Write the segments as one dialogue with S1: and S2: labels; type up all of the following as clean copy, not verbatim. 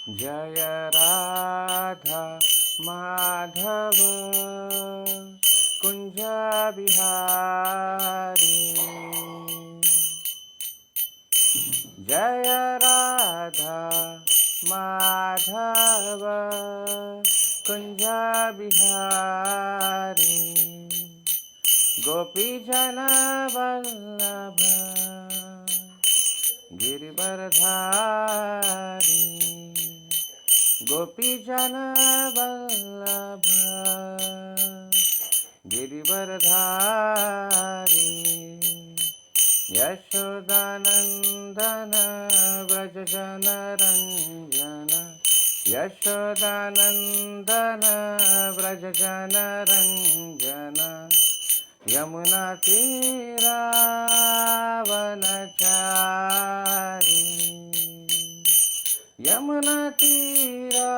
S1: जय राधा माधव कुंज बिहारी। जय राधा माधव कुंज बिहारी। गोपी जन वल्लभ गिरिवरधारी। गोपी जन वल्लभ गिरिवरधारी। यशोदानंदन व्रज जन रंजन। यशोदानंदन व्रज जन रंजन। यमुना तीरावनचारी। यमुना तीरावनचारी।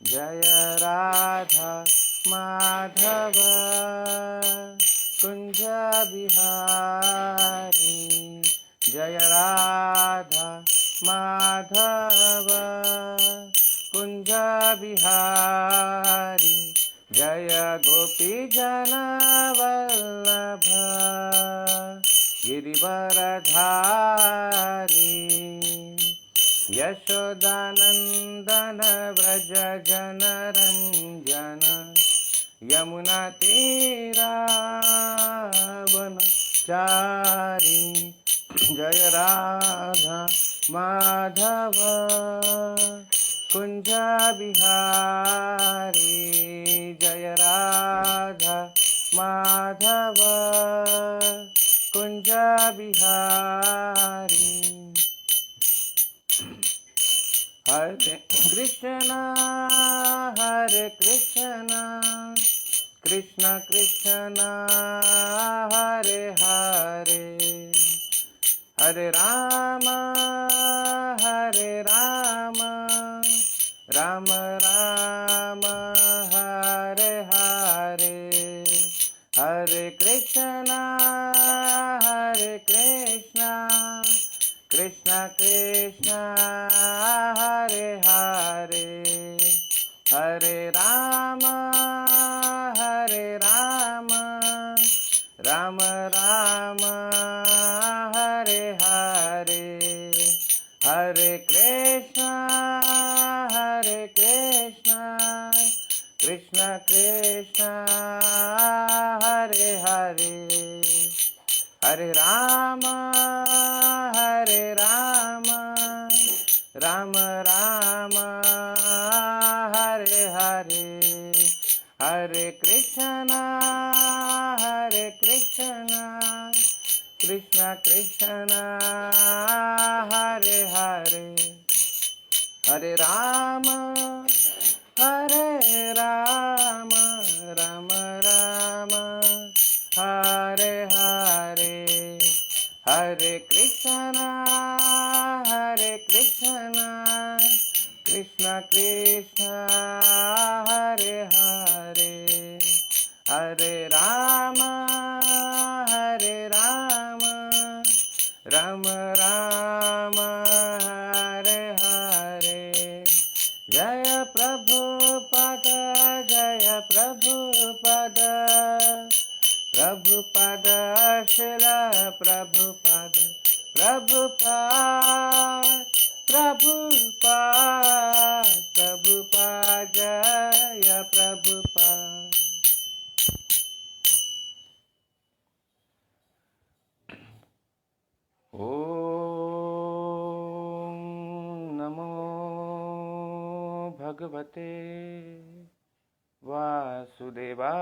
S1: जय राधा माधव कुंज बिहारी। जय राधा माधव कुंज बिहारी। जय गोपी जन वल्लभ गिरिवरधारी। यशोदानंदन व्रज जन रंजन। यमुना तीरावनचारी। जय राधा माधव कुंज बिहारी। जय राधा माधव कुंज बिहारी। हरे कृष्णा कृष्ण कृष्ण हरे हरे। हरे राम राम राम हरे हरे। हरे कृष्णा कृष्ण कृष्ण हरे हरे। हरे राम राम राम हरे हरे। हरे कृष्ण कृष्ण कृष्ण हरे हरे। हरे राम राम राम हरे हरे। हरे कृष्ण कृष्ण कृष्ण हरे हरे। हरे राम राम राम हरे हरे। हरे कृष्ण कृष्ण कृष्ण हरे हरे। हरे राम राम राम हरे हरे। जय प्रभुपद प्रभुपद शिल प्रभुपद प्रभुपद जय प्रभुपद। ओम नमो भगवते वासुदेवाय।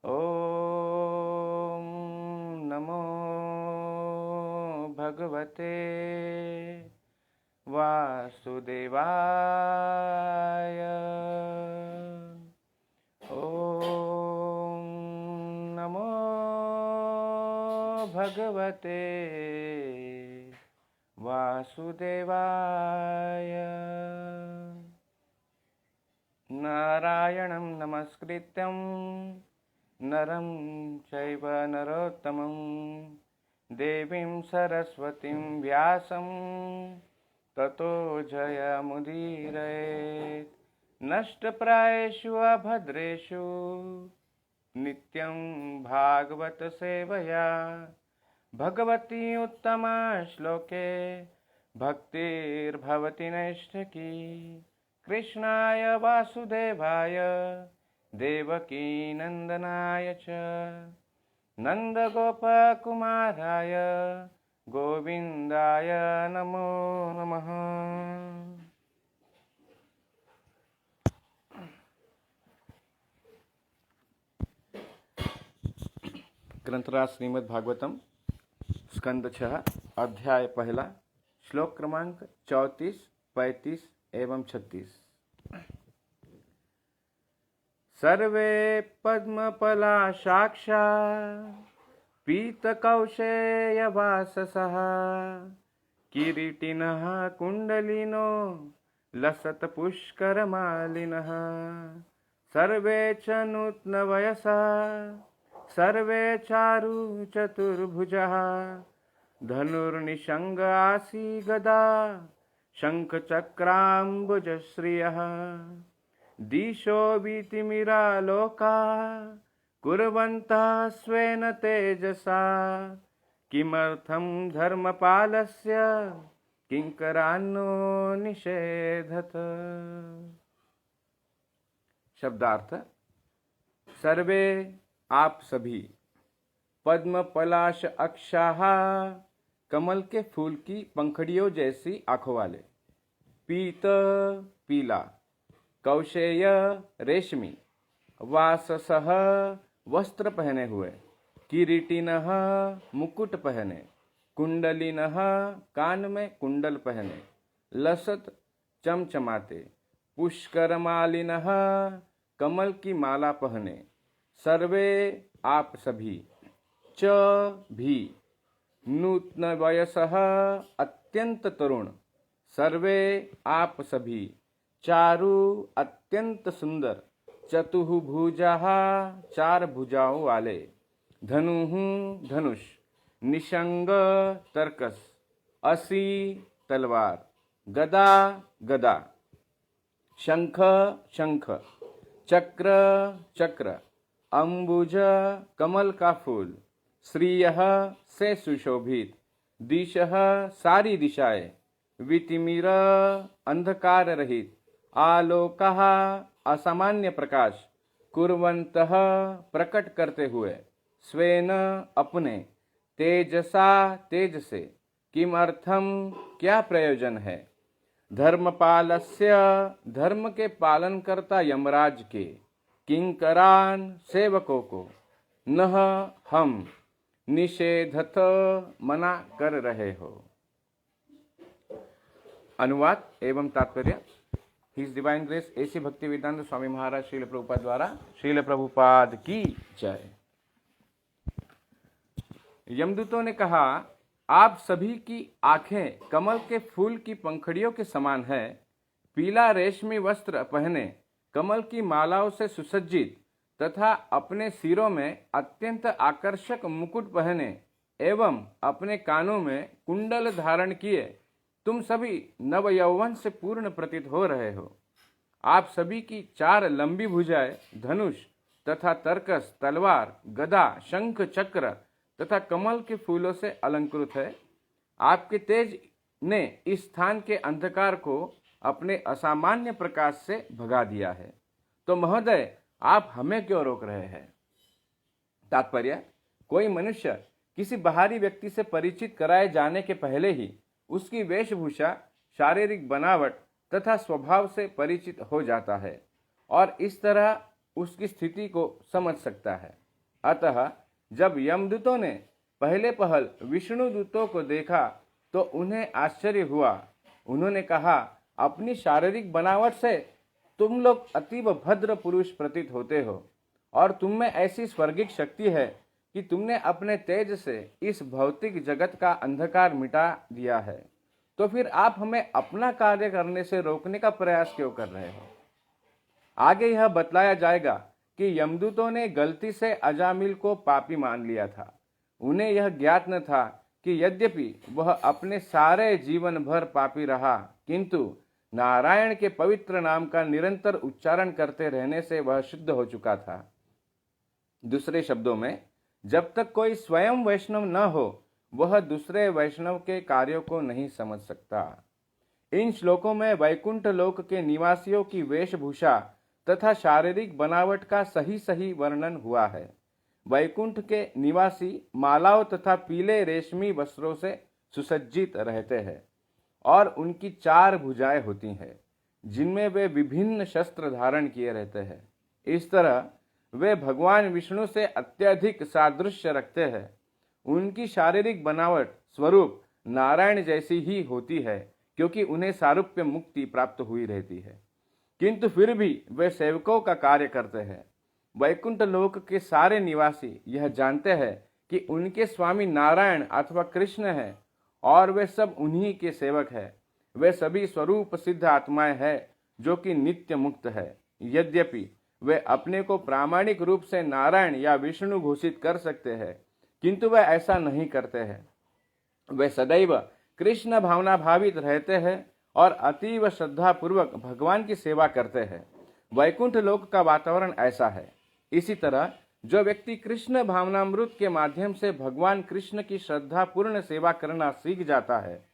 S1: ओम नमो भगवते वासुदेवाय। ओम नमो भगवते वासुदेवाय। नारायणं नमस्कृत्यं नरं चैव नरोत्तमं देवीं सरस्वतीं व्यासं ततो जयमुदीरयेत्। नष्टप्रायेषु अभद्रेषु नित्यं भागवत सेवया भगवती उत्तमा श्लोके भक्तिर्भवति नैष्ठिकी। कृष्णाय वासुदेवाय देवकी नंदनाय च नंदगोपकुमाराय गोविंदाय नमो नमः। ग्रंथराज श्रीमद् भागवतम स्कंद 6 अध्याय 1 श्लोक क्रमांक 34, 35 एवं 36। सर्वे पद्मपलाशाक्षा पीतकौशेयवाससः किरीटिनः कुण्डलिनो लसत्पुष्करमालिनः सर्वे च नूत्नवयसा सर्वे चारु चतुर्भुजः धनुर्निषङ्ग आसी गदा शङ्खचक्राम्बुजश्रियः दिशो वीतिमिरालोका कुर्वन्तः स्वेन तेजसा किमर्थं धर्मपालस्य किंकरान्नो निषेधत। शब्दार्थ। सर्वे आप सभी पद्म पलाश अक्षाः कमल के फूल की पंखड़ियों जैसी आंखों वाले, पीत पीला, कौशेय रेशमी, वाससः वस्त्र पहने हुए, किरीटिनः मुकुट पहने, कुंडलिनः कान में कुंडल पहने, लसत चमचमाते, पुष्करमालिनः कमल की माला पहने, सर्वे आप सभी, च भी, नूतन वयसः अत्यंत तरुण, सर्वे आप सभी, चारु अत्यंत सुंदर, चतुर्भुजः चार भुजाओं वाले, धनुः धनुष, निषंग तरकस, असी तलवार, गदा गदा, शंख शंख, चक्र चक्र, अंबुज कमल का फूल, श्रियः से सुशोभित, दिशः सारी दिशाएं, वितिमिर अंधकार रहित, आलोकः असामान्य प्रकाश, कुर्वन्तः प्रकट करते हुए, स्वेन अपने, तेजसा तेज से, किमर्थम क्या प्रयोजन है, धर्मपालस्य धर्म के पालन करता यमराज के, किंकरान सेवकों को, नह हम निषेधत मना कर रहे हो। अनुवाद एवं तात्पर्य। हिज डिवाइन ग्रेस ऐसी भक्ति वेदांत स्वामी महाराज श्रील प्रभुपाद द्वारा श्रील प्रभुपाद की जय। यमदूतों ने कहा, आप सभी की आंखें कमल के फूल की पंखड़ियों के समान है, पीला रेशमी वस्त्र पहने, कमल की मालाओं से सुसज्जित तथा अपने सिरों में अत्यंत आकर्षक मुकुट पहने एवं अपने कानों में कुंडल धारण किए तुम सभी नव यौवन से पूर्ण प्रतीत हो रहे हो। आप सभी की चार लंबी भुजाएं धनुष तथा तरकस, तलवार, गदा, शंख, चक्र तथा कमल के फूलों से अलंकृत है। आपके तेज ने इस स्थान के अंधकार को अपने असामान्य प्रकाश से भगा दिया है, तो महोदय आप हमें क्यों रोक रहे हैं। तात्पर्य। कोई मनुष्य किसी बाहरी व्यक्ति से परिचित कराए जाने के पहले ही उसकी वेशभूषा, शारीरिक बनावट तथा स्वभाव से परिचित हो जाता है और इस तरह उसकी स्थिति को समझ सकता है। अतः जब यमदूतों ने पहले पहल विष्णु दूतों को देखा तो उन्हें आश्चर्य हुआ। उन्होंने कहा, अपनी शारीरिक बनावट से तुम लोग अतीव भद्र पुरुष प्रतीत होते हो और तुम में ऐसी स्वर्गिक शक्ति है कि तुमने अपने तेज से इस भौतिक जगत का अंधकार मिटा दिया है, तो फिर आप हमें अपना कार्य करने से रोकने का प्रयास क्यों कर रहे हो। आगे यह बतलाया जाएगा कि यमदूतों ने गलती से अजामिल को पापी मान लिया था। उन्हें यह ज्ञात न था कि यद्यपि वह अपने सारे जीवन भर पापी रहा, किंतु नारायण के पवित्र नाम का निरंतर उच्चारण करते रहने से वह शुद्ध हो चुका था। दूसरे शब्दों में, जब तक कोई स्वयं वैष्णव न हो, वह दूसरे वैष्णव के कार्यों को नहीं समझ सकता। इन श्लोकों में वैकुंठ लोक के निवासियों की वेशभूषा तथा शारीरिक बनावट का सही सही वर्णन हुआ है। वैकुंठ के निवासी मालाओं तथा पीले रेशमी वस्त्रों से सुसज्जित रहते हैं और उनकी 4 भुजाएं होती हैं, जिनमें वे विभिन्न शस्त्र धारण किए रहते हैं। इस तरह वे भगवान विष्णु से अत्यधिक सादृश्य रखते हैं। उनकी शारीरिक बनावट स्वरूप नारायण जैसी ही होती है, क्योंकि उन्हें सारूप्य मुक्ति प्राप्त हुई रहती है, किंतु फिर भी वे सेवकों का कार्य करते हैं। वैकुंठ लोक के सारे निवासी यह जानते हैं कि उनके स्वामी नारायण अथवा कृष्ण हैं और वे सब उन्हीं के सेवक हैं। वे सभी स्वरूप सिद्ध आत्माएं हैं जो कि नित्य मुक्त है। यद्यपि वे अपने को प्रामाणिक रूप से नारायण या विष्णु घोषित कर सकते हैं, किंतु वे ऐसा नहीं करते हैं। वे सदैव कृष्ण भावना भावित रहते हैं और अतीव श्रद्धा पूर्वक भगवान की सेवा करते हैं। वैकुंठ लोक का वातावरण ऐसा है। इसी तरह जो व्यक्ति कृष्ण भावनामृत के माध्यम से भगवान कृष्ण की श्रद्धा पूर्ण सेवा करना सीख जाता है,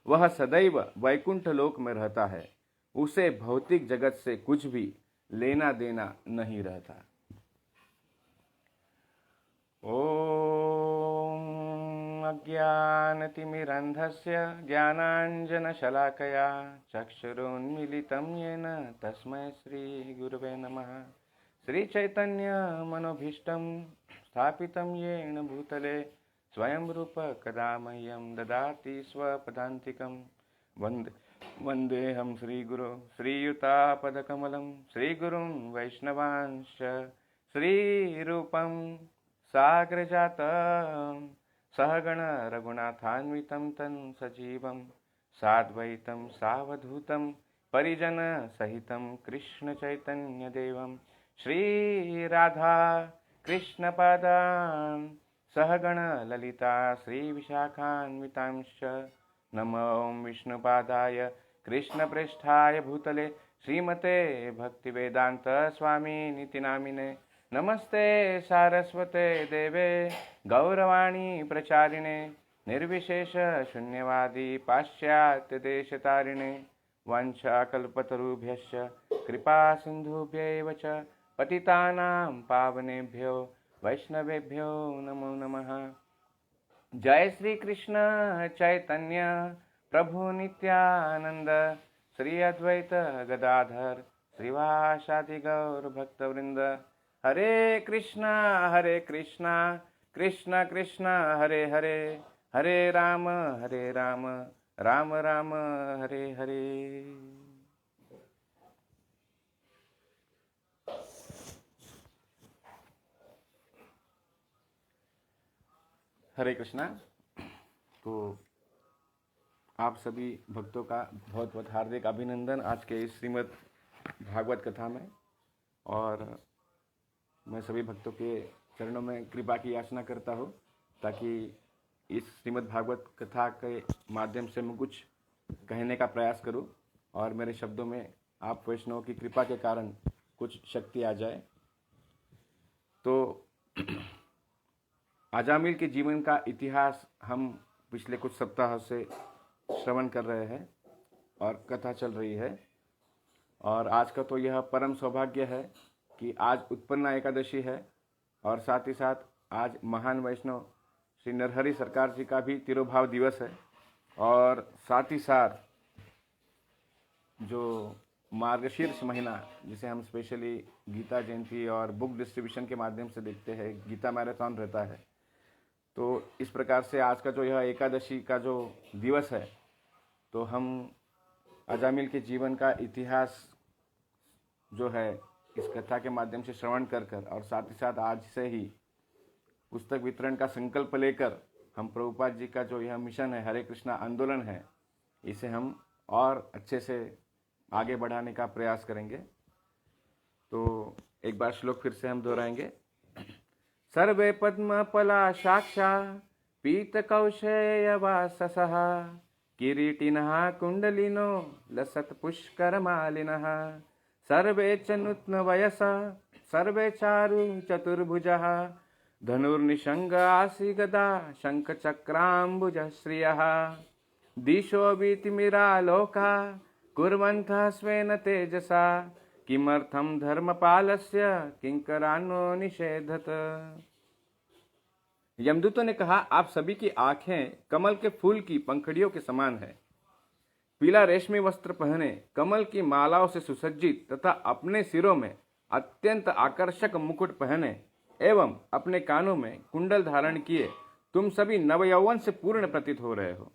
S1: वह सदैव वैकुंठ लोक में रहता है। उसे भौतिक जगत से कुछ भी लेना देना नहीं रहता। ओम अज्ञानतिमिरन्धस्य ज्ञानाञ्जनशलाकया चक्षुरुन्मीलितं येन तस्मै श्रीगुरवे नमः। श्रीचैतन्यमनोभीष्टं स्थापितं येन भूतले स्वयं रूप कदा मह्यं ददाति स्वपदान्तिकं। वन्देऽहं श्रीगुरो श्रीयुतापदकमलं श्रीगुरुं वैष्णवांश्च श्रीरूपं साग्रजातं सहगण रघुनाथान्वितं तं सजीवं साद्वैतं सावधूतं परिजनसहितं कृष्णचैतन्यदेवं श्रीराधा कृष्णपादान् सहगण ललिता श्रीविशाखान्वितांश्च। नमो विष्णुपादाय कृष्णप्रेष्ठाय भूतले श्रीमते भक्तिवेदांत स्वामिनिति नामिने। नमस्ते सारस्वते देवे गौरवाणी प्रचारिणे निर्विशेष शून्यवादी पाश्चात्य देशतारिणे। वाञ्छाकल्पतरुभ्यश्च कृपा सिन्धुभ्यैव च पतितानां पावनेभ्यो वैष्णवेभ्यो नमो नमः। जय श्री कृष्ण चैतन्य प्रभु नित्यानंद श्री अद्वैत गदाधर श्रीवासादि गौर भक्तवृंद। हरे कृष्णा कृष्ण कृष्ण हरे हरे, हरे राम राम राम हरे हरे। हरे कृष्णा। तो आप सभी भक्तों का बहुत बहुत हार्दिक अभिनंदन आज के इस श्रीमद् भागवत कथा में। और मैं सभी भक्तों के चरणों में कृपा की याचना करता हूँ ताकि इस श्रीमद् भागवत कथा के माध्यम से मैं कुछ कहने का प्रयास करूँ और मेरे शब्दों में आप वैष्णवों की कृपा के कारण कुछ शक्ति आ जाए। तो अजामिल के जीवन का इतिहास हम पिछले कुछ सप्ताह से श्रवण कर रहे हैं और कथा चल रही है। और आज का तो यह परम सौभाग्य है कि आज उत्पन्ना एकादशी है और साथ ही साथ आज महान वैष्णव श्री नरहरि सरकार जी का भी तिरोभाव दिवस है। और साथ ही साथ जो मार्गशीर्ष महीना जिसे हम स्पेशली गीता जयंती और बुक डिस्ट्रीब्यूशन के माध्यम से देखते हैं, गीता मैराथन रहता है। तो इस प्रकार से आज का जो यह एकादशी का जो दिवस है, तो हम अजामिल के जीवन का इतिहास जो है इस कथा के माध्यम से श्रवण कर कर और साथ ही साथ आज से ही पुस्तक वितरण का संकल्प लेकर हम प्रभुपाद जी का जो यह मिशन है, हरे कृष्णा आंदोलन है, इसे हम और अच्छे से आगे बढ़ाने का प्रयास करेंगे। तो एक बार श्लोक फिर से हम दोहराएंगे। सर्वे पद्म पला साक्षा पीतकौशेयवाससः किरीटिनः कुण्डलिनो लसत्पुष्करमालिनः सर्वे च नूत्नवयसा सर्वे चारु चतुर्भुजः धनुर्निषङ्ग आसीगदा शङ्खचक्राम्बुजश्रियः दिशो वीतिमिरालोका कुर्वन्तः स्वेन तेजसा किमर्थं धर्मपालस्य किंकरानो निषेधत। यमदूतों ने कहा, आप सभी की आंखें कमल के फूल की पंखड़ियों के समान है। पीला रेशमी वस्त्र पहने, कमल की मालाओं से सुसज्जित तथा अपने सिरों में अत्यंत आकर्षक मुकुट पहने एवं अपने कानों में कुंडल धारण किए तुम सभी नवयौवन से पूर्ण प्रतीत हो रहे हो।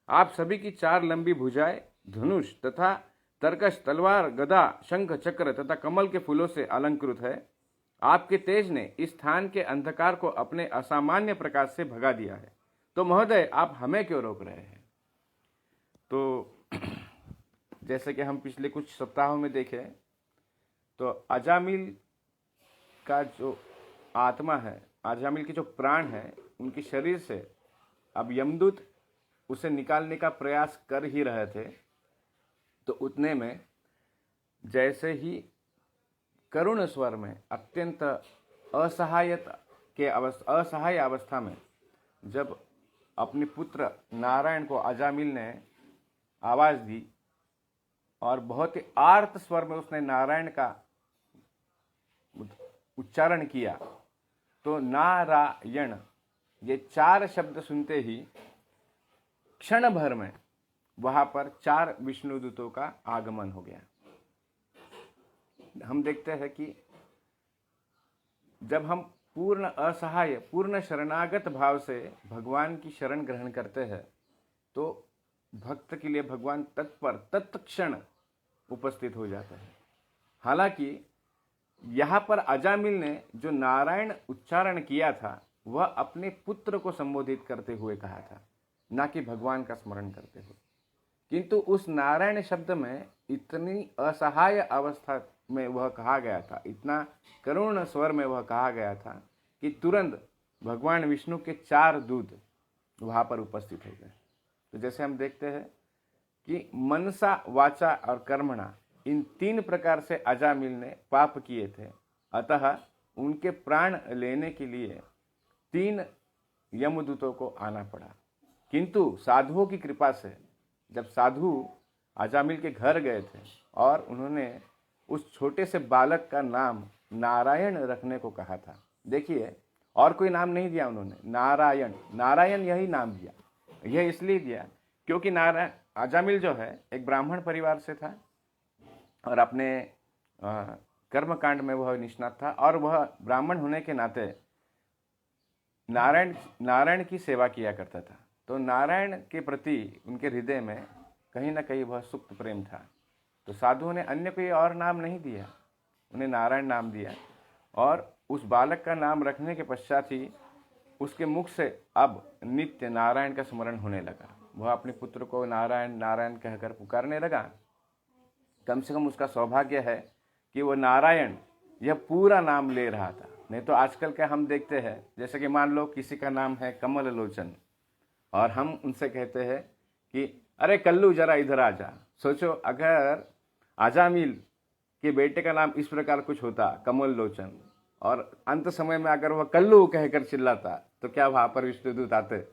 S1: आप सभी की चार लंबी भुजाएं धनुष तथा तरकश, तलवार, गदा, शंख, चक्र तथा कमल के फूलों से अलंकृत है। आपके तेज ने इस स्थान के अंधकार को अपने असामान्य प्रकाश से भगा दिया है। तो महोदय, आप हमें क्यों रोक रहे हैं? तो जैसे कि हम पिछले कुछ सप्ताहों में देखें, तो अजामिल का जो आत्मा है, अजामिल के जो प्राण है, उनके शरीर से अब यमदूत उसे निकालने का प्रयास कर ही रहे थे। तो उतने में जैसे ही करुण स्वर में अत्यंत असहाय अवस्था में जब अपने पुत्र नारायण को अजामिल ने आवाज दी और बहुत ही आर्त स्वर में उसने नारायण का उच्चारण किया, तो नारायण ये चार शब्द सुनते ही क्षण भर में वहां पर चार विष्णुदूतों का आगमन हो गया। हम देखते हैं कि जब हम पूर्ण असहाय, पूर्ण शरणागत भाव से भगवान की शरण ग्रहण करते हैं, तो भक्त के लिए भगवान तत्पर तत्क्षण उपस्थित हो जाते हैं। हालांकि यहाँ पर अजामिल ने जो नारायण उच्चारण किया था, वह अपने पुत्र को संबोधित करते हुए कहा था, ना कि भगवान का स्मरण करते हुए। किंतु उस नारायण शब्द में इतनी असहाय अवस्था में वह कहा गया था, इतना करुण स्वर में वह कहा गया था कि तुरंत भगवान विष्णु के चार दूत वहाँ पर उपस्थित हो गए। तो जैसे हम देखते हैं कि मनसा, वाचा और कर्मणा, इन तीन प्रकार से अजामिल ने पाप किए थे। अतः उनके प्राण लेने के लिए तीन यमदूतों को आना पड़ा। किंतु साधुओं की कृपा से जब साधु अजामिल के घर गए थे और उन्होंने उस छोटे से बालक का नाम नारायण रखने को कहा था। देखिए, और कोई नाम नहीं दिया उन्होंने, नारायण, नारायण यही नाम दिया। यह इसलिए दिया क्योंकि नारायण, अजामिल जो है एक ब्राह्मण परिवार से था और अपने कर्मकांड में वह निष्णात था, और वह ब्राह्मण होने के नाते नारायण की सेवा किया करता था। तो नारायण के प्रति उनके हृदय में कहीं ना कहीं वह सुप्त प्रेम था। तो साधुओं ने अन्य कोई और नाम नहीं दिया, उन्हें नारायण नाम दिया। और उस बालक का नाम रखने के पश्चात ही उसके मुख से अब नित्य नारायण का स्मरण होने लगा। वह अपने पुत्र को नारायण नारायण कहकर पुकारने लगा। कम से कम उसका सौभाग्य है कि वह नारायण यह पूरा नाम ले रहा था। नहीं तो आजकल क्या हम देखते हैं, जैसे कि मान लो किसी का नाम है कमल लोचन और हम उनसे कहते हैं कि अरे कल्लू जरा इधर आ जा। सोचो, अगर अजामिल के बेटे का नाम इस प्रकार कुछ होता, कमल लोचन, और अंत समय में अगर वह कल्लू कहकर चिल्लाता, तो क्या वहाँ पर विष्णुदूत आते?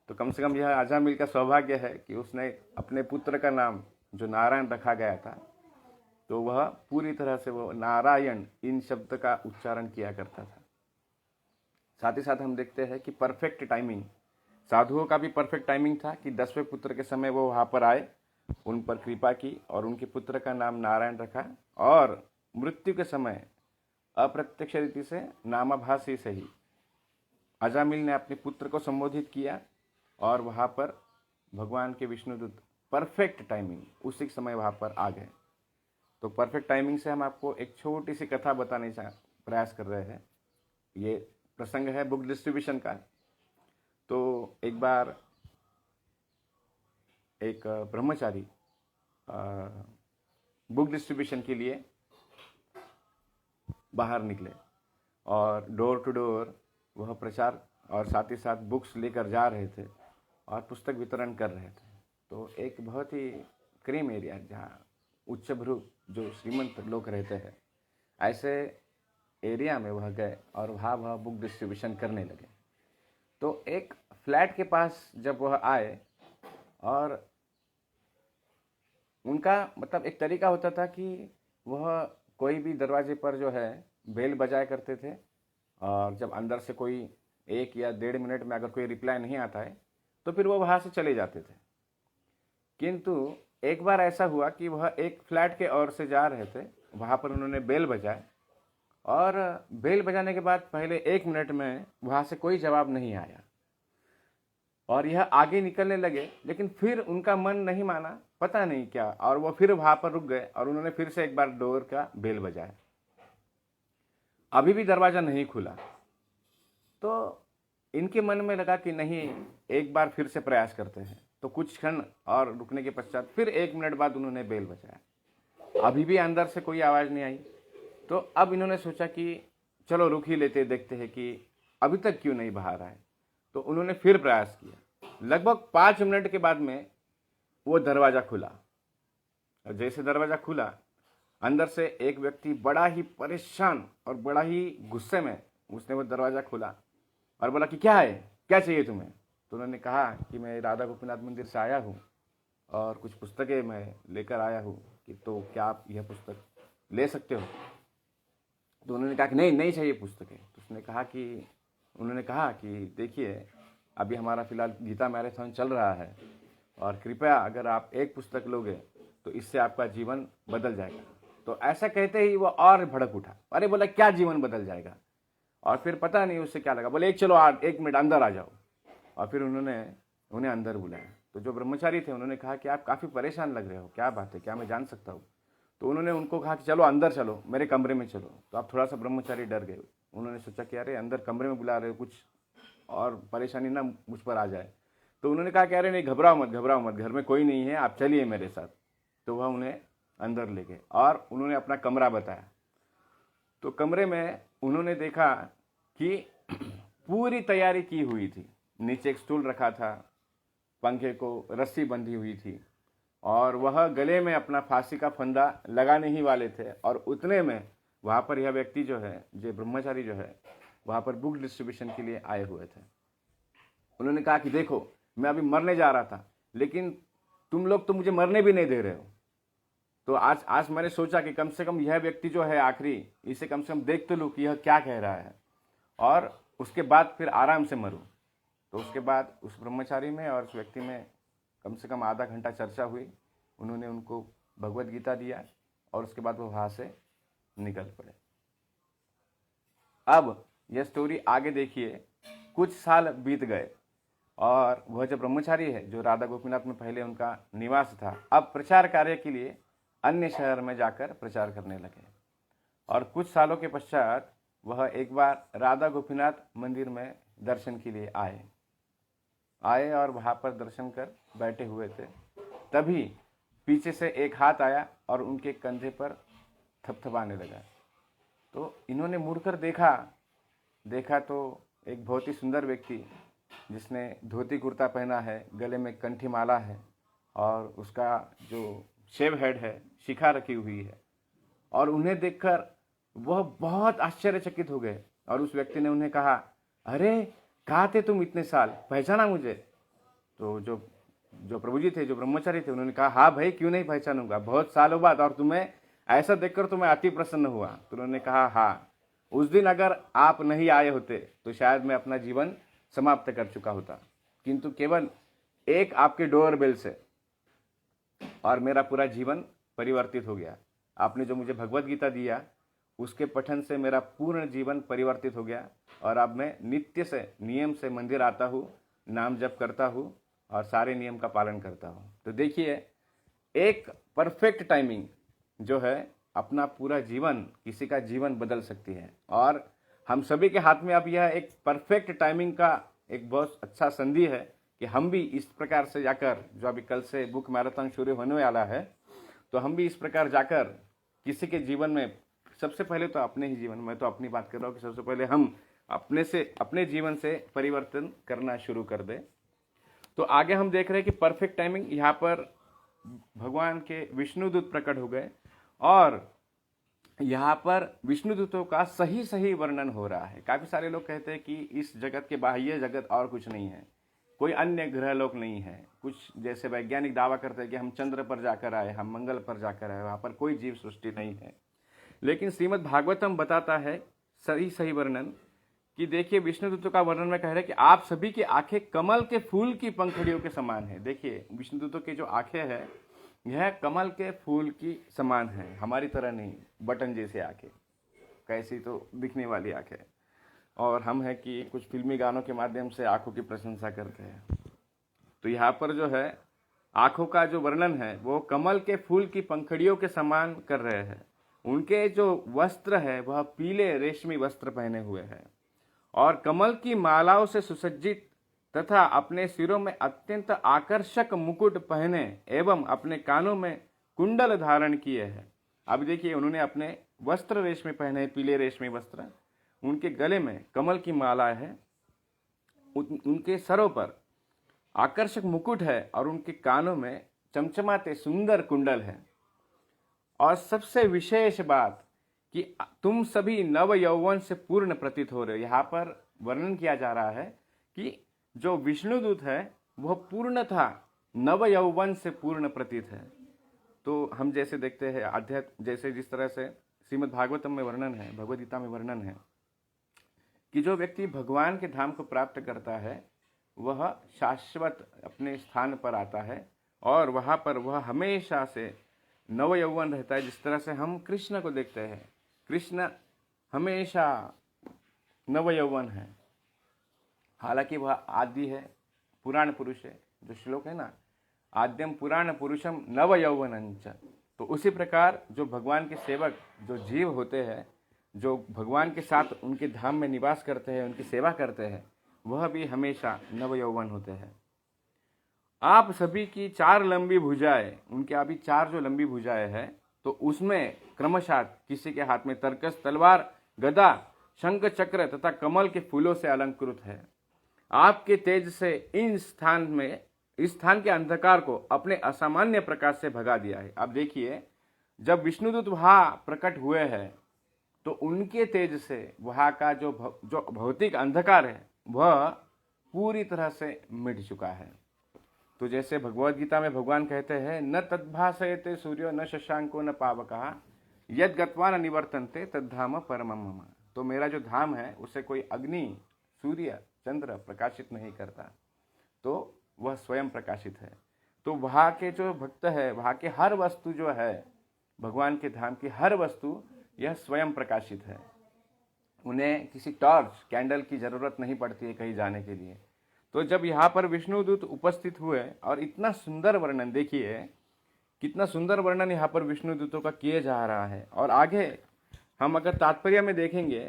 S1: तो कम से कम यह अजामिल का सौभाग्य है कि उसने अपने पुत्र का नाम जो नारायण रखा गया था, तो वह पूरी तरह से वो नारायण इन शब्द का उच्चारण किया करता था। साथ ही साथ हम देखते हैं कि परफेक्ट टाइमिंग, साधुओं का भी परफेक्ट टाइमिंग था कि 10वें पुत्र के समय वो वहाँ पर आए, उन पर कृपा की और उनके पुत्र का नाम नारायण रखा। और मृत्यु के समय अप्रत्यक्ष रीति से, नामाभासी से ही अजामिल ने अपने पुत्र को संबोधित किया और वहाँ पर भगवान के विष्णुदूत परफेक्ट टाइमिंग उसी समय वहाँ पर आ गए। तो परफेक्ट टाइमिंग से हम आपको एक छोटी सी कथा बताने का प्रयास कर रहे हैं। ये प्रसंग है बुक डिस्ट्रीब्यूशन का। तो एक बार एक ब्रह्मचारी बुक डिस्ट्रीब्यूशन के लिए बाहर निकले और डोर टू डोर वह प्रचार और साथ ही साथ बुक्स लेकर जा रहे थे और पुस्तक वितरण कर रहे थे। तो एक बहुत ही क्रीम एरिया जहाँ उच्च भ्रू जो श्रीमंत लोग रहते हैं, ऐसे एरिया में वह गए और वहाँ वह बुक डिस्ट्रीब्यूशन करने लगे। तो एक फ्लैट के पास जब वह आए और उनका मतलब एक तरीका होता था कि वह कोई भी दरवाजे पर जो है बेल बजाया करते थे और जब अंदर से कोई 1 या 1.5 मिनट में अगर कोई रिप्लाई नहीं आता है तो फिर वो वहाँ से चले जाते थे। किंतु एक बार ऐसा हुआ कि वह एक फ्लैट के ओर से जा रहे थे, वहाँ पर उन्होंने बेल बजाए और बेल बजाने के बाद पहले 1 मिनट में वहाँ से कोई जवाब नहीं आया और यह आगे निकलने लगे, लेकिन फिर उनका मन नहीं माना, पता नहीं क्या, और वो फिर वहाँ पर रुक गए और उन्होंने फिर से एक बार डोर का बेल बजाया। अभी भी दरवाज़ा नहीं खुला तो इनके मन में लगा कि नहीं, एक बार फिर से प्रयास करते हैं। तो कुछ क्षण और रुकने के पश्चात फिर 1 मिनट बाद उन्होंने बेल बजाया, अभी भी अंदर से कोई आवाज़ नहीं आई। तो अब इन्होंने सोचा कि चलो रुक ही लेते, देखते हैं कि अभी तक क्यों नहीं बाहर आए। तो उन्होंने फिर प्रयास किया। लगभग 5 मिनट के बाद में वो दरवाज़ा खुला और जैसे दरवाज़ा खुला, अंदर से एक व्यक्ति बड़ा ही परेशान और बड़ा ही गुस्से में उसने वो दरवाज़ा खोला और बोला कि क्या है, क्या चाहिए तुम्हें। तो उन्होंने कहा कि मैं राधा गोपीनाथ मंदिर से आया हूँ और कुछ पुस्तकें मैं लेकर आया हूँ, कि तो क्या आप यह पुस्तक ले सकते हो। तो उन्होंने कहा कि नहीं, नहीं चाहिए पुस्तकें। तो उन्होंने कहा कि देखिए, अभी हमारा फ़िलहाल गीता मैराथन चल रहा है और कृपया अगर आप एक पुस्तक लोगे तो इससे आपका जीवन बदल जाएगा। तो ऐसा कहते ही वो और भड़क उठा, अरे बोला क्या जीवन बदल जाएगा। और फिर पता नहीं उससे क्या लगा, बोले चलो 1 मिनट अंदर आ जाओ। और फिर उन्हें अंदर बुलाया। तो जो ब्रह्मचारी थे उन्होंने कहा कि आप काफ़ी परेशान लग रहे हो, क्या बात है, क्या मैं जान सकता हूँ। तो उन्होंने उनको कहा कि चलो अंदर चलो, मेरे कमरे में चलो। तो आप थोड़ा सा ब्रह्मचारी डर गए। उन्होंने सोचा कि अरे अंदर कमरे में बुला रहे हो, कुछ और परेशानी ना मुझ पर आ जाए। तो उन्होंने कहा कि अरे नहीं, घबराओ मत, घर में कोई नहीं है, आप चलिए मेरे साथ। तो वह उन्हें अंदर ले गए और उन्होंने अपना कमरा बताया। तो कमरे में उन्होंने देखा कि पूरी तैयारी की हुई थी। नीचे एक स्टूल रखा था, पंखे को रस्सी बंधी हुई थी और वह गले में अपना फांसी का फंदा लगाने ही वाले थे। और उतने में वहाँ पर यह व्यक्ति जो है, जो ब्रह्मचारी जो है, वहाँ पर बुक डिस्ट्रीब्यूशन के लिए आए हुए थे। उन्होंने कहा कि देखो, मैं अभी मरने जा रहा था, लेकिन तुम लोग तो मुझे मरने भी नहीं दे रहे हो। तो आज मैंने सोचा कि कम से कम यह व्यक्ति जो है आखिरी, इसे कम से कम देख तो लूँ कि यह क्या कह रहा है, और उसके बाद फिर आराम से मरूँ। तो उसके बाद उस ब्रह्मचारी में और उस व्यक्ति में कम से कम आधा घंटा चर्चा हुई। उन्होंने उनको भगवत गीता दिया और उसके बाद वो वहाँ से निकल पड़े। अब यह स्टोरी आगे देखिए। कुछ साल बीत गए और वह जो ब्रह्मचारी है, जो राधा गोपीनाथ में पहले उनका निवास था, अब प्रचार कार्य के लिए अन्य शहर में जाकर प्रचार करने लगे। और कुछ सालों के पश्चात वह एक बार राधा गोपीनाथ मंदिर में दर्शन के लिए आए और वहाँ पर दर्शन कर बैठे हुए थे। तभी पीछे से एक हाथ आया और उनके कंधे पर थपथपाने लगा। तो इन्होंने मुड़कर देखा तो एक बहुत ही सुंदर व्यक्ति, जिसने धोती कुर्ता पहना है, गले में कंठी माला है और उसका जो शेव हेड है, शिखा रखी हुई है। और उन्हें देखकर वह बहुत आश्चर्यचकित हो गए और उस व्यक्ति ने उन्हें कहा, अरे कहाँ थे तुम इतने साल, पहचाना मुझे? तो जो प्रभु जी थे, जो ब्रह्मचारी थे, उन्होंने कहा, हाँ भाई, क्यों नहीं पहचानूंगा, बहुत सालों बाद, और तुम्हें ऐसा देखकर तो मैं अति प्रसन्न हुआ। तो उन्होंने कहा, हाँ, उस दिन अगर आप नहीं आए होते तो शायद मैं अपना जीवन समाप्त कर चुका होता, किंतु केवल एक आपके डोर बेल से और मेरा पूरा जीवन परिवर्तित हो गया। आपने जो मुझे भगवत गीता दिया, उसके पठन से मेरा पूर्ण जीवन परिवर्तित हो गया और अब मैं नित्य से नियम से मंदिर आता हूँ, नाम जप करता हूँ और सारे नियम का पालन करता हूँ। तो देखिए, एक परफेक्ट टाइमिंग जो है अपना पूरा जीवन, किसी का जीवन बदल सकती है। और हम सभी के हाथ में अब यह एक परफेक्ट टाइमिंग का एक बहुत अच्छा संधि है कि हम भी इस प्रकार से जाकर, जो अभी कल से बुक मैराथन शुरू होने वाला है, तो हम भी इस प्रकार जाकर किसी के जीवन में सबसे पहले तो अपने ही जीवन में, तो अपनी बात कर रहा हूँ कि सबसे पहले हम अपने जीवन से परिवर्तन करना शुरू कर दे। तो आगे हम देख रहे हैं कि परफेक्ट टाइमिंग, यहाँ पर भगवान के विष्णुदूत प्रकट हो गए और यहाँ पर विष्णुदूतों का सही सही वर्णन हो रहा है। काफी सारे लोग कहते हैं कि इस जगत के बाह्य जगत और कुछ नहीं है, कोई अन्य ग्रह लोक नहीं है। कुछ जैसे वैज्ञानिक दावा करते हैं कि हम चंद्र पर जाकर आए, हम मंगल पर जाकर आए, वहाँ पर कोई जीव सृष्टि नहीं है। लेकिन श्रीमद् भागवतम बताता है सही सही वर्णन कि देखिए विष्णुदूतों का वर्णन में कह रहे हैं कि आप सभी की आंखें कमल के फूल की पंखुड़ियों के समान है। देखिए विष्णुदूतों की जो आंखें हैं यह कमल के फूल की समान है, हमारी तरह नहीं बटन जैसे आंखें, कैसी तो दिखने वाली आंखें। और हम है कि कुछ फिल्मी गानों के माध्यम से आंखों की प्रशंसा करते हैं। तो यहाँ पर जो है आंखों का जो वर्णन है वो कमल के फूल की पंखुड़ियों के समान कर रहे हैं। उनके जो वस्त्र है वह पीले रेशमी वस्त्र पहने हुए हैं और कमल की मालाओं से सुसज्जित तथा अपने सिरों में अत्यंत आकर्षक मुकुट पहने एवं अपने कानों में कुंडल धारण किए हैं। अब देखिए उन्होंने अपने वस्त्र रेशमी पहने, पीले रेशमी वस्त्र, उनके गले में कमल की माला है, उनके सरों पर आकर्षक मुकुट है और उनके कानों में चमचमाते सुंदर कुंडल है। और सबसे विशेष बात कि तुम सभी नव यौवन से पूर्ण प्रतीत हो रहे हो। यहाँ पर वर्णन किया जा रहा है कि जो विष्णुदूत है वह पूर्णतः नव यौवन से पूर्ण प्रतीत है। तो हम जैसे देखते हैं अध्यात्म, जैसे जिस तरह से श्रीमद् भागवतम में वर्णन है, भगवद गीता में वर्णन है कि जो व्यक्ति भगवान के धाम को प्राप्त करता है वह शाश्वत अपने स्थान पर आता है और वहाँ पर वह हमेशा से नव यौवन रहता है। जिस तरह से हम कृष्ण को देखते हैं, कृष्ण हमेशा नव यौवन है, हालांकि वह आदि है, पुराण पुरुष है। जो श्लोक है ना, आद्यम पुराण पुरुषम नव यौवनंच, तो उसी प्रकार जो भगवान के सेवक जो जीव होते हैं, जो भगवान के साथ उनके धाम में निवास करते हैं, उनकी सेवा करते हैं, वह भी हमेशा नव यौवन होते हैं। आप सभी की 4 लंबी भुजाएं, उनके अभी 4 जो लंबी भुजाएं हैं, तो उसमें क्रमशः किसी के हाथ में तरकस, तलवार, गदा, शंख, चक्र तथा कमल के फूलों से अलंकृत है। आपके तेज से इस स्थान के अंधकार को अपने असामान्य प्रकाश से भगा दिया है। अब देखिए जब विष्णुदूत वहां प्रकट हुए हैं तो उनके तेज से वहां का जो भौतिक अंधकार है वह पूरी तरह से मिट चुका है। तो जैसे भगवद गीता में भगवान कहते हैं, न तद्भासयते सूर्यो न शशांको न पावकः यद गत्वा न निवर्तन्ते तद्धाम परमं मम। तो मेरा जो धाम है उसे कोई अग्नि, सूर्य, चंद्र प्रकाशित नहीं करता, तो वह स्वयं प्रकाशित है। तो वहाँ के जो भक्त है, वहाँ के हर वस्तु जो है, भगवान के धाम की हर वस्तु यह स्वयं प्रकाशित है। उन्हें किसी टॉर्च, कैंडल की जरूरत नहीं पड़ती है कहीं जाने के लिए। तो जब यहाँ पर विष्णुदूत उपस्थित हुए और इतना सुंदर वर्णन, देखिए कितना सुंदर वर्णन यहाँ पर विष्णुदूतों का किए जा रहा है। और आगे हम अगर तात्पर्य में देखेंगे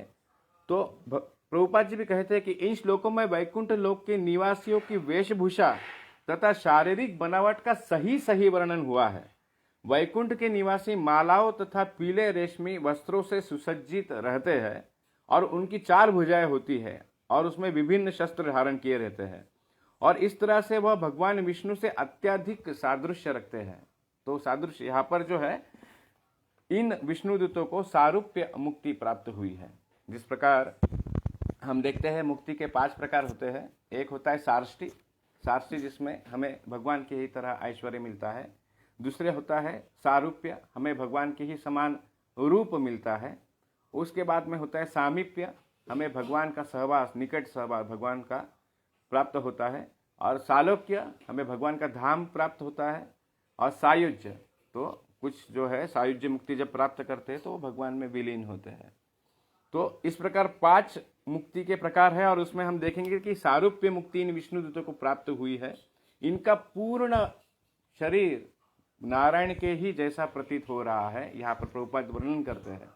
S1: तो प्रभुपाद जी भी कहते हैं कि इन श्लोकों में वैकुंठ लोक के निवासियों की वेशभूषा तथा शारीरिक बनावट का सही सही वर्णन हुआ है। वैकुंठ के निवासी मालाओं तथा पीले रेशमी वस्त्रों से सुसज्जित रहते हैं और उनकी 4 भुजाएं होती है और उसमें विभिन्न शस्त्र धारण किए रहते हैं और इस तरह से वह भगवान विष्णु से अत्यधिक सादृश्य रखते हैं। तो सादृश्य यहाँ पर जो है, इन विष्णुदूतों को सारूप्य मुक्ति प्राप्त हुई है। जिस प्रकार हम देखते हैं मुक्ति के 5 प्रकार होते हैं। एक होता है सार्ष्टि, जिसमें हमें भगवान की ही तरह ऐश्वर्य मिलता है। दूसरे होता है सारूप्य, हमें भगवान के ही समान रूप मिलता है। उसके बाद में होता है सामीप्य, हमें भगवान का सहवास, निकट सहवास भगवान का प्राप्त होता है। और सालोक्य, हमें भगवान का धाम प्राप्त होता है। और सायुज्य, तो कुछ जो है सायुज्य मुक्ति जब प्राप्त करते हैं तो वो भगवान में विलीन होते हैं। तो इस प्रकार 5 मुक्ति के प्रकार है और उसमें हम देखेंगे कि सारूप्य मुक्ति इन विष्णुदूतों को प्राप्त हुई है। इनका पूर्ण शरीर नारायण के ही जैसा प्रतीत हो रहा है, यहाँ पर प्रभुपाद वर्णन करते हैं,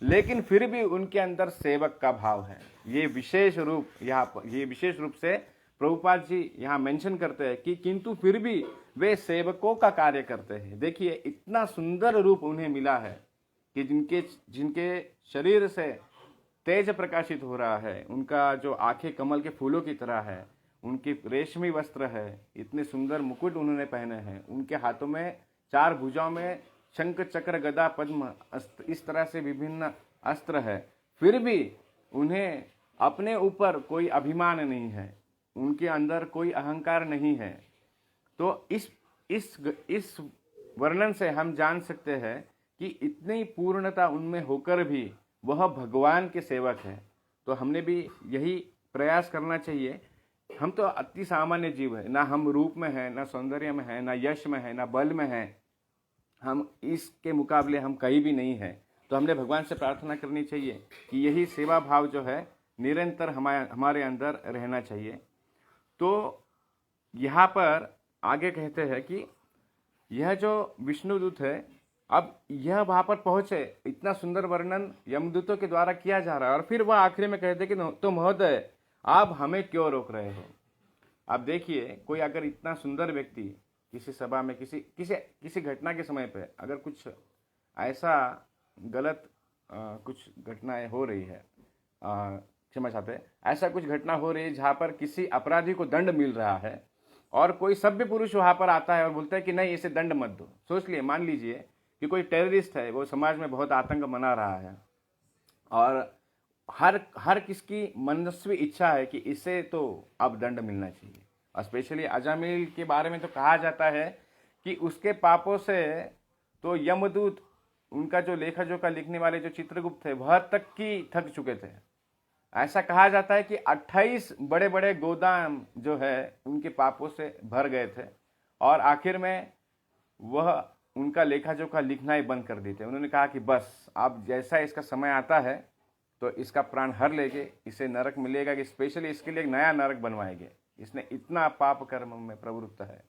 S1: लेकिन फिर भी उनके अंदर सेवक का भाव है। ये विशेष रूप से प्रभुपाद जी यहाँ मेंशन करते हैं कि किंतु फिर भी वे सेवकों का कार्य करते हैं। देखिए इतना सुंदर रूप उन्हें मिला है कि जिनके जिनके शरीर से तेज प्रकाशित हो रहा है, उनका जो आंखें कमल के फूलों की तरह है, उनकी रेशमी वस्त्र है, इतने सुंदर मुकुट उन्होंने पहने हैं, उनके हाथों में 4 भुजाओं में शंख चक्र गदा पद्म इस तरह से विभिन्न अस्त्र है, फिर भी उन्हें अपने ऊपर कोई अभिमान नहीं है, उनके अंदर कोई अहंकार नहीं है। तो इस वर्णन से हम जान सकते हैं कि इतनी पूर्णता उनमें होकर भी वह भगवान के सेवक है। तो हमने भी यही प्रयास करना चाहिए। हम तो अति सामान्य जीव है, ना हम रूप में है, ना सौंदर्य में है, ना यश में है, ना बल में है, हम इसके मुकाबले हम कहीं भी नहीं है। तो हमने भगवान से प्रार्थना करनी चाहिए कि यही सेवा भाव जो है निरंतर हमारे अंदर रहना चाहिए। तो यहाँ पर आगे कहते हैं कि यह जो विष्णुदूत है, अब यह वहां पर पहुंचे, इतना सुंदर वर्णन यमदूतों के द्वारा किया जा रहा है, और फिर वह आखिरी में कहते कि तो महोदय आप हमें क्यों रोक रहे हो। आप देखिए, कोई अगर इतना सुंदर व्यक्ति किसी सभा में किसी घटना के समय पे अगर कुछ ऐसा गलत कुछ घटनाएं हो रही है, क्षमा चाहते हैं, ऐसा कुछ घटना हो रही है जहाँ पर किसी अपराधी को दंड मिल रहा है और कोई सभ्य पुरुष वहाँ पर आता है और बोलता है कि नहीं इसे दंड मत दो। सोच लिए, मान लीजिए कि कोई टेररिस्ट है, वो समाज में बहुत आतंक मना रहा है और हर किसकी मनस्वी इच्छा है कि इसे तो अब दंड मिलना चाहिए। और स्पेशली अजामिल के बारे में तो कहा जाता है कि उसके पापों से तो यमदूत, उनका जो लेखा जोखा लिखने वाले जो चित्रगुप्त थे, वह तक की थक चुके थे। ऐसा कहा जाता है कि 28 बड़े बड़े गोदाम जो है उनके पापों से भर गए थे और आखिर में वह उनका लेखा जोखा लिखना ही बंद कर देते। उन्होंने कहा कि बस अब जैसा इसका समय आता है तो इसका प्राण हर लेंगे, इसे नरक मिलेगा कि स्पेशली इसके लिए एक नया नरक बनवाएंगे, इसने इतना पाप कर्म में प्रवृत्त है।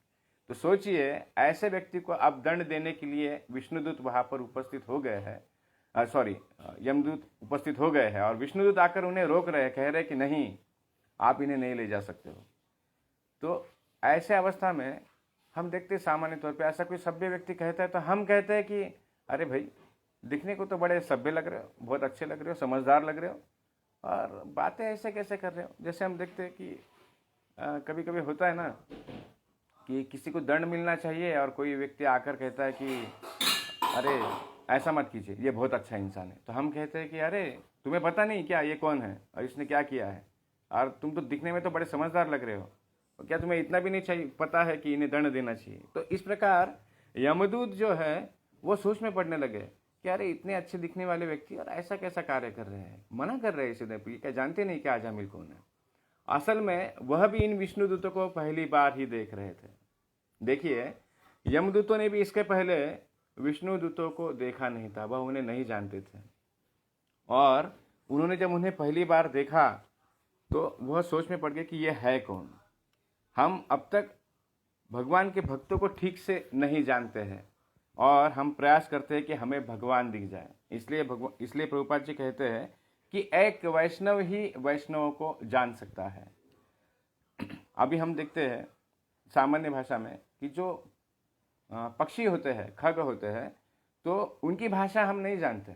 S1: तो सोचिए, ऐसे व्यक्ति को अब दंड देने के लिए विष्णुदूत वहां पर उपस्थित हो गए हैं, यमदूत उपस्थित हो गए हैं और विष्णुदूत आकर उन्हें रोक रहे, कह रहे कि नहीं, आप इन्हें नहीं ले जा सकते हो। तो ऐसे अवस्था में हम देखते सामान्य तौर पे ऐसा कोई सभ्य व्यक्ति कहता है तो हम कहते हैं कि अरे भाई, दिखने को तो बड़े सभ्य लग रहे हो, बहुत अच्छे लग रहे हो, समझदार लग रहे हो, और बातें ऐसे कैसे कर रहे हो। जैसे हम देखते हैं कि कभी कभी होता है ना कि किसी को दंड मिलना चाहिए और कोई व्यक्ति आकर कहता है कि अरे ऐसा मत कीजिए, ये बहुत अच्छा इंसान है। तो हम कहते हैं कि अरे तुम्हें पता नहीं क्या ये कौन है और इसने क्या किया है, और तुम तो दिखने में तो बड़े समझदार लग रहे हो, तो क्या तुम्हें इतना भी नहीं चाहिए पता है कि इन्हें दंड देना चाहिए। तो इस प्रकार यमदूत जो है वो सोच में पड़ने लगे कि अरे इतने अच्छे दिखने वाले व्यक्ति और ऐसा कैसा कार्य कर रहे हैं, मना कर रहे हैं इसे, क्या जानते नहीं कि अजामिल कौन है। असल में वह भी इन विष्णुदूतों को पहली बार ही देख रहे थे। देखिए, यमदूतों ने भी इसके पहले विष्णुदूतों को देखा नहीं था, वह उन्हें नहीं जानते थे, और उन्होंने जब उन्हें पहली बार देखा तो वह सोच में पड़ गए कि यह है कौन। हम अब तक भगवान के भक्तों को ठीक से नहीं जानते हैं और हम प्रयास करते हैं कि हमें भगवान दिख जाए। इसलिए प्रभुपाद जी कहते हैं कि एक वैष्णव ही वैष्णवों को जान सकता है। अभी हम देखते हैं सामान्य भाषा में कि जो पक्षी होते हैं, खग होते हैं, तो उनकी भाषा हम नहीं जानते,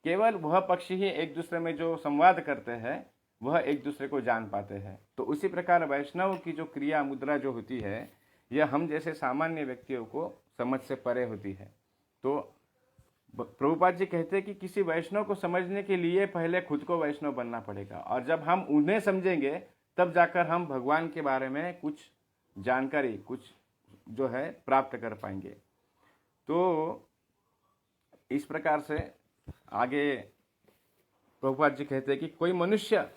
S1: केवल वह पक्षी ही एक दूसरे में जो संवाद करते हैं वह एक दूसरे को जान पाते हैं। तो उसी प्रकार वैष्णव की जो क्रिया मुद्रा जो होती है, यह हम जैसे सामान्य व्यक्तियों को समझ से परे होती है। तो प्रभुपाद जी कहते हैं कि किसी वैष्णव को समझने के लिए पहले खुद को वैष्णव बनना पड़ेगा, और जब हम उन्हें समझेंगे तब जाकर हम भगवान के बारे में कुछ जानकारी, कुछ जो है प्राप्त कर पाएंगे। तो इस प्रकार से आगे प्रभुपाद जी कहते हैं कि कोई मनुष्य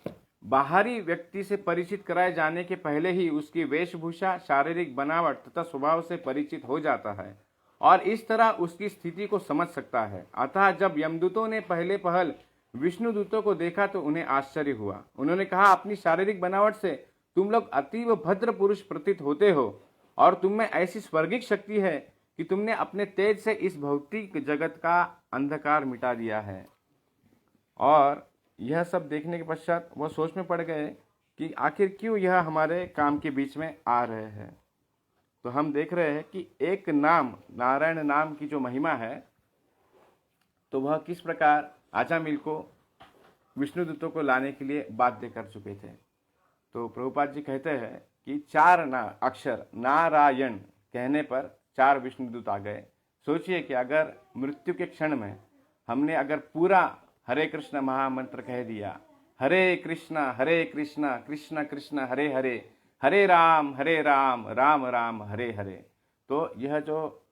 S1: बाहरी व्यक्ति से परिचित कराए जाने के पहले ही उसकी वेशभूषा, शारीरिक बनावट तथा स्वभाव से परिचित हो जाता है और इस तरह उसकी स्थिति को समझ सकता है। अतः जब यमदूतों ने पहले पहल विष्णुदूतों को देखा तो उन्हें आश्चर्य हुआ। उन्होंने कहा, अपनी शारीरिक बनावट से तुम लोग अतीव भद्र पुरुष प्रतीत होते हो और तुम में ऐसी स्वर्गिक शक्ति है कि तुमने अपने तेज से इस भौतिक जगत का अंधकार मिटा दिया है। और यह सब देखने के पश्चात वह सोच में पड़ गए कि आखिर क्यों यह हमारे काम के बीच में आ रहे हैं। तो हम देख रहे हैं कि एक नाम, नारायण नाम की जो महिमा है, तो वह किस प्रकार आजामिल को विष्णुदूतों को लाने के लिए बाध्य कर चुके थे। तो प्रभुपाद जी कहते हैं कि 4 अक्षर नारायण कहने पर 4 विष्णुदूत आ गए। सोचिए कि अगर मृत्यु के क्षण में हमने अगर पूरा हरे कृष्ण महामंत्र कह दिया, हरे कृष्ण कृष्ण कृष्ण हरे हरे, हरे राम राम राम हरे हरे, तो यह जो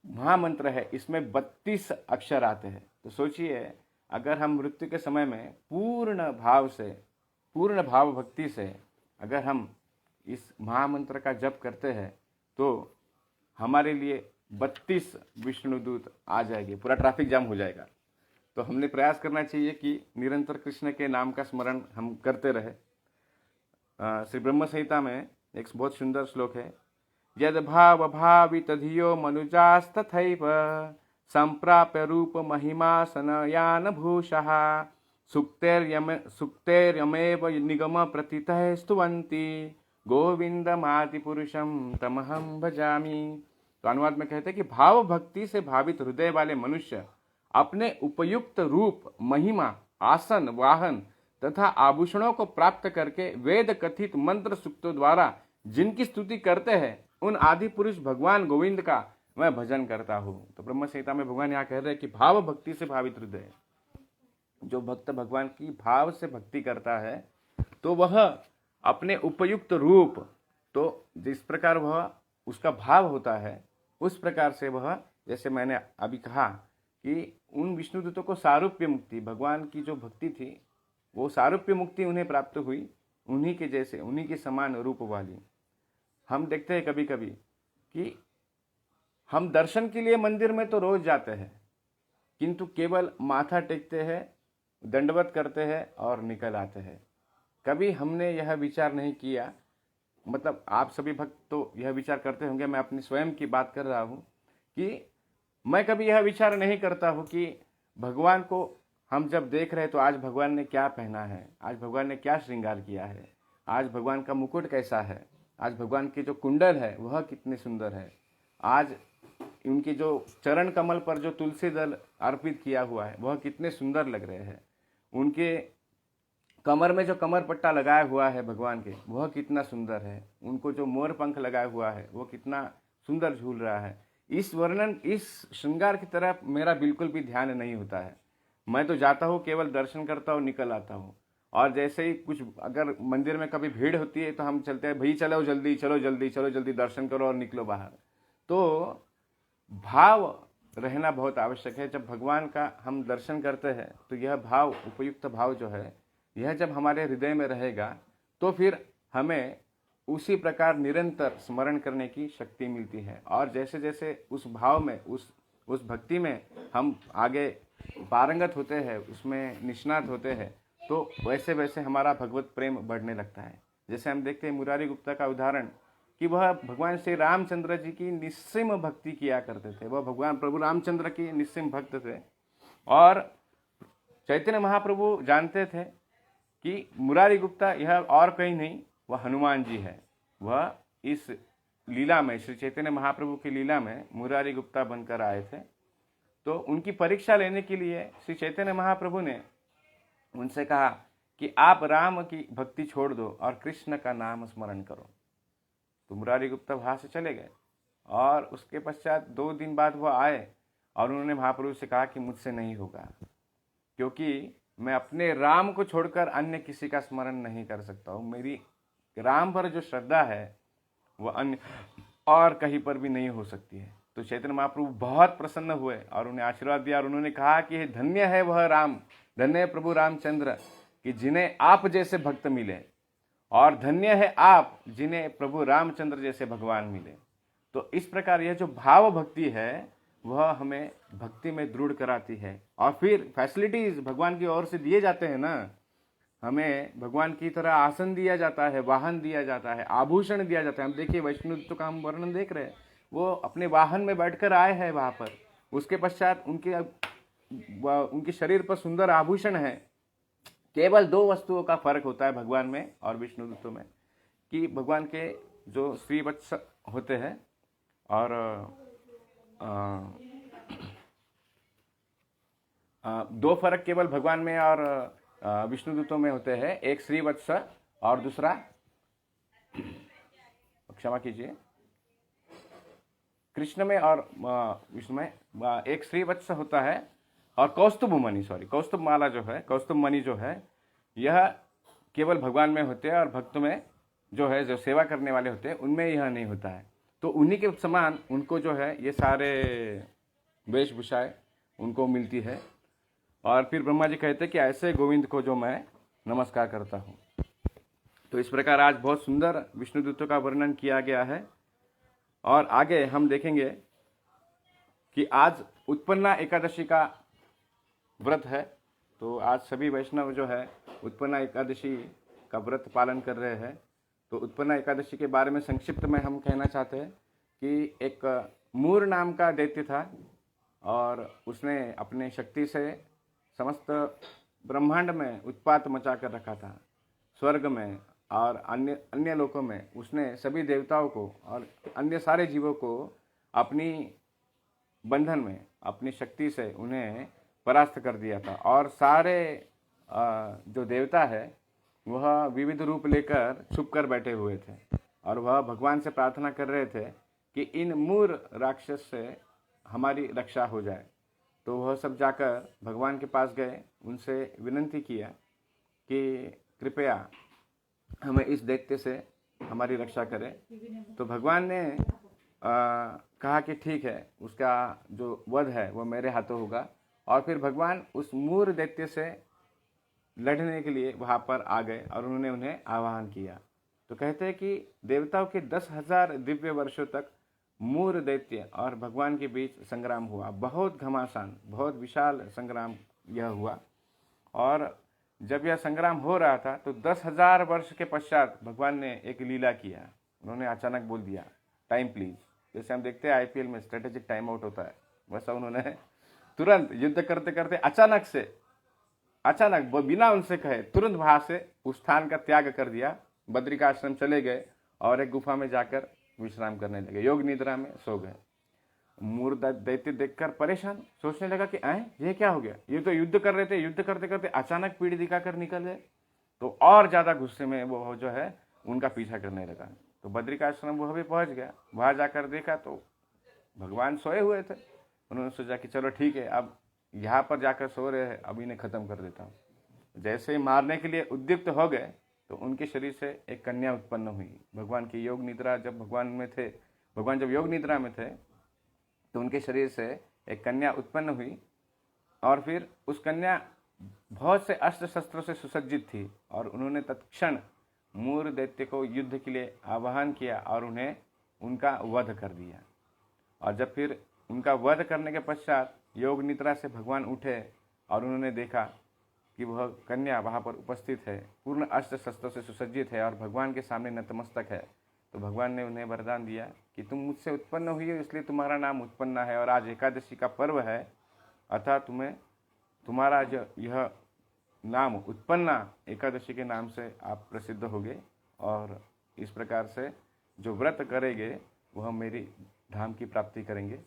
S1: महामंत्र है इसमें 32 अक्षर आते हैं। तो सोचिए अगर हम मृत्यु के समय में पूर्ण भाव भक्ति से अगर हम इस महामंत्र का जप करते हैं तो हमारे लिए 32 विष्णुदूत आ जाएंगे, पूरा ट्रैफिक जाम हो जाएगा। तो हमने प्रयास करना चाहिए कि निरंतर कृष्ण के नाम का स्मरण हम करते रहे। श्री ब्रह्म संहिता में एक बहुत सुंदर श्लोक है, यद भाव भावी तधियो मनुजास्तथैव संप्राप्य रूप महिमासन यान भूषः सुक्तेर्यमेव निगम प्रतितः स्तुवन्ति गोविंदमादि पुरुषम तमहम भजामि। तो अनुवाद में कहते हैं कि भाव भक्ति से भावित हृदय वाले मनुष्य अपने उपयुक्त रूप महिमा आसन वाहन तथा आभूषणों को प्राप्त करके वेद कथित मंत्र सूक्तों द्वारा जिनकी स्तुति करते हैं उन आदि पुरुष भगवान गोविंद का मैं भजन करता हूँ। तो ब्रह्म संहिता में भगवान यहाँ कह रहे हैं कि भाव भक्ति से भावित हृदय, जो भक्त भगवान की भाव से भक्ति करता है तो वह अपने उपयुक्त रूप, तो जिस प्रकार वह उसका भाव होता है उस प्रकार से वह, जैसे मैंने अभी कहा कि उन विष्णुदूतों को सारूप्य मुक्ति, भगवान की जो भक्ति थी वो सारूप्य मुक्ति उन्हें प्राप्त हुई, उन्हीं के जैसे उन्हीं के समान रूप वाली। हम देखते हैं कभी कभी कि हम दर्शन के लिए मंदिर में तो रोज जाते हैं किंतु केवल माथा टेकते हैं, दंडवत करते हैं और निकल आते हैं। कभी हमने यह विचार नहीं किया, मतलब आप सभी भक्त तो यह विचार करते होंगे, मैं अपनी स्वयं की बात कर रहा हूँ कि मैं कभी यह विचार नहीं करता हूँ कि भगवान को हम जब देख रहे हैं तो आज भगवान ने क्या पहना है, आज भगवान ने क्या श्रृंगार किया है, आज भगवान का मुकुट कैसा है, आज भगवान के जो कुंडल है वह कितने सुंदर है, आज उनके जो चरण कमल पर जो तुलसी दल अर्पित किया हुआ है वह कितने सुंदर लग रहे हैं, उनके कमर में जो कमर पट्टा लगाया हुआ है भगवान के वह कितना सुंदर है, उनको जो मोर पंख लगाया हुआ है वो कितना सुंदर झूल रहा है। इस वर्णन, इस श्रृंगार की तरफ मेरा बिल्कुल भी ध्यान नहीं होता है। मैं तो जाता हूँ, केवल दर्शन करता हूँ, निकल आता हूँ। और जैसे ही कुछ अगर मंदिर में कभी भीड़ होती है तो हम चलते हैं, भाई चलो जल्दी चलो जल्दी चलो जल्दी दर्शन करो और निकलो बाहर। तो भाव रहना बहुत आवश्यक है। जब भगवान का हम दर्शन करते हैं तो यह भाव, उपयुक्त भाव जो है, यह जब हमारे हृदय में रहेगा तो फिर हमें उसी प्रकार निरंतर स्मरण करने की शक्ति मिलती है। और जैसे जैसे उस भाव में, उस भक्ति में हम आगे पारंगत होते हैं, उसमें निष्णात होते हैं, तो वैसे वैसे हमारा भगवत प्रेम बढ़ने लगता है। जैसे हम देखते हैं मुरारी गुप्ता का उदाहरण कि वह भगवान श्री रामचंद्र जी की निस्सीम भक्ति किया करते थे। वह भगवान प्रभु रामचंद्र की निस्सीम भक्त थे और चैतन्य महाप्रभु जानते थे कि मुरारी गुप्ता यह और कहीं नहीं, वह हनुमान जी है। वह इस लीला में, श्री चैतन्य महाप्रभु की लीला में मुरारी गुप्ता बनकर आए थे। तो उनकी परीक्षा लेने के लिए श्री चैतन्य महाप्रभु ने उनसे कहा कि आप राम की भक्ति छोड़ दो और कृष्ण का नाम स्मरण करो। तो मुरारी गुप्ता वहाँ से चले गए और उसके पश्चात 2 दिन बाद वह आए और उन्होंने महाप्रभु से कहा कि मुझसे नहीं होगा, क्योंकि मैं अपने राम को छोड़कर अन्य किसी का स्मरण नहीं कर सकता हूँ। मेरी राम पर जो श्रद्धा है वह अन्य और कहीं पर भी नहीं हो सकती है। तो चैतन्य महाप्रभु बहुत प्रसन्न हुए और उन्हें आशीर्वाद दिया और उन्होंने कहा कि धन्य है वह राम, धन्य है प्रभु रामचंद्र कि जिन्हें आप जैसे भक्त मिले, और धन्य है आप जिन्हें प्रभु रामचंद्र जैसे भगवान मिले। तो इस प्रकार यह जो भाव भक्ति है वह हमें भक्ति में दृढ़ कराती है। और फिर फैसिलिटीज भगवान की ओर से दिए जाते हैं ना, हमें भगवान की तरह आसन दिया जाता है, वाहन दिया जाता है, आभूषण दिया जाता है। हम देखिए वैष्णव का हम वर्णन देख रहे हैं, वो अपने वाहन में बैठकर आए हैं वहाँ पर, उसके पश्चात उनके शरीर पर सुंदर आभूषण है। केवल 2 वस्तुओं का फर्क होता है भगवान में और विष्णुदूतों में, कि भगवान के जो श्रीवत्स होते हैं और दो फर्क केवल भगवान में और विष्णुदूतों में होते हैं, एक श्रीवत्स और दूसरा, क्षमा कीजिए, कृष्ण में और विष्णु में एक श्रीवत्स होता है और कौस्तुभ मणि, कौस्तुभ माला जो है, कौस्तुभ मणि जो है, यह केवल भगवान में होते हैं और भक्त में जो है, जो सेवा करने वाले होते हैं, उनमें यह नहीं होता है। तो उन्हीं के समान उनको जो है ये सारे वेशभूषाएं उनको मिलती है। और फिर ब्रह्मा जी कहते हैं कि ऐसे गोविंद को जो मैं नमस्कार करता हूँ। तो इस प्रकार आज बहुत सुंदर विष्णुदूतों का वर्णन किया गया है। और आगे हम देखेंगे कि आज उत्पन्ना एकादशी का व्रत है। तो आज सभी वैष्णव जो है उत्पन्ना एकादशी का व्रत पालन कर रहे हैं। तो उत्पन्ना एकादशी के बारे में संक्षिप्त में हम कहना चाहते हैं कि एक मूर नाम का दैत्य था और उसने अपने शक्ति से समस्त ब्रह्मांड में उत्पात मचा कर रखा था। स्वर्ग में और अन्य लोकों में उसने सभी देवताओं को और अन्य सारे जीवों को अपनी बंधन में अपनी शक्ति से उन्हें परास्त कर दिया था। और सारे जो देवता है वह विविध रूप लेकर छुप कर बैठे हुए थे और वह भगवान से प्रार्थना कर रहे थे कि इन मूर राक्षस से हमारी रक्षा हो जाए। तो वह सब जाकर भगवान के पास गए, उनसे विनती किया कि कृपया हमें इस दैत्य से हमारी रक्षा करें। तो भगवान ने कहा कि ठीक है, उसका जो वध है वो मेरे हाथों होगा। और फिर भगवान उस मूर दैत्य से लड़ने के लिए वहाँ पर आ गए और उन्होंने उन्हें आह्वान किया। तो कहते हैं कि देवताओं के 10,000 दिव्य वर्षों तक मूर दैत्य और भगवान के बीच संग्राम हुआ। बहुत घमासान, बहुत विशाल संग्राम यह हुआ। और जब यह संग्राम हो रहा था तो 10,000 वर्ष के पश्चात भगवान ने एक लीला किया। उन्होंने अचानक बोल दिया, टाइम प्लीज। जैसे हम देखते हैं आईपीएल में स्ट्रेटेजिक टाइम आउट होता है, वैसा उन्होंने तुरंत युद्ध करते करते अचानक बिना उनसे कहे तुरंत वहां से उस स्थान का त्याग कर दिया, बद्रिकाश्रम चले गए और एक गुफा में जाकर विश्राम करने लगे, योग निद्रा में सो गए। मूर दैत्य देखकर परेशान, सोचने लगा कि ये क्या हो गया, ये तो युद्ध कर रहे थे, युद्ध करते करते अचानक पीठ दिखाकर निकल गए। तो और ज्यादा गुस्से में वो जो है उनका पीछा करने लगा। तो बद्रिकाश्रम वह भी पहुंच गया, वहां जाकर देखा तो भगवान सोए हुए थे। उन्होंने सोचा कि चलो ठीक है, अब यहाँ पर जाकर सो रहे हैं, अब इन्हें खत्म कर देता हूँ। जैसे ही मारने के लिए उद्युक्त हो गए तो उनके शरीर से एक कन्या उत्पन्न हुई। भगवान की योग निद्रा जब भगवान जब योग निद्रा में थे तो उनके शरीर से एक कन्या उत्पन्न हुई। और फिर उस कन्या बहुत से अस्त्र शस्त्रों से सुसज्जित थी और उन्होंने तत्क्षण मूर दैत्य को युद्ध के लिए आह्वान किया और उन्हें उनका वध कर दिया। और जब फिर उनका वध करने के पश्चात योग निद्रा से भगवान उठे और उन्होंने देखा कि वह कन्या वहाँ पर उपस्थित है, पूर्ण अस्त्र शस्त्रों से सुसज्जित है और भगवान के सामने नतमस्तक है। तो भगवान ने उन्हें वरदान दिया कि तुम मुझसे उत्पन्न हुई हो, इसलिए तुम्हारा नाम उत्पन्ना है। और आज एकादशी का पर्व है, अतः तुम्हारा जो यह नाम उत्पन्ना एकादशी के नाम से आप प्रसिद्ध होगे। और इस प्रकार से जो व्रत करेंगे वह मेरी धाम की प्राप्ति करेंगे।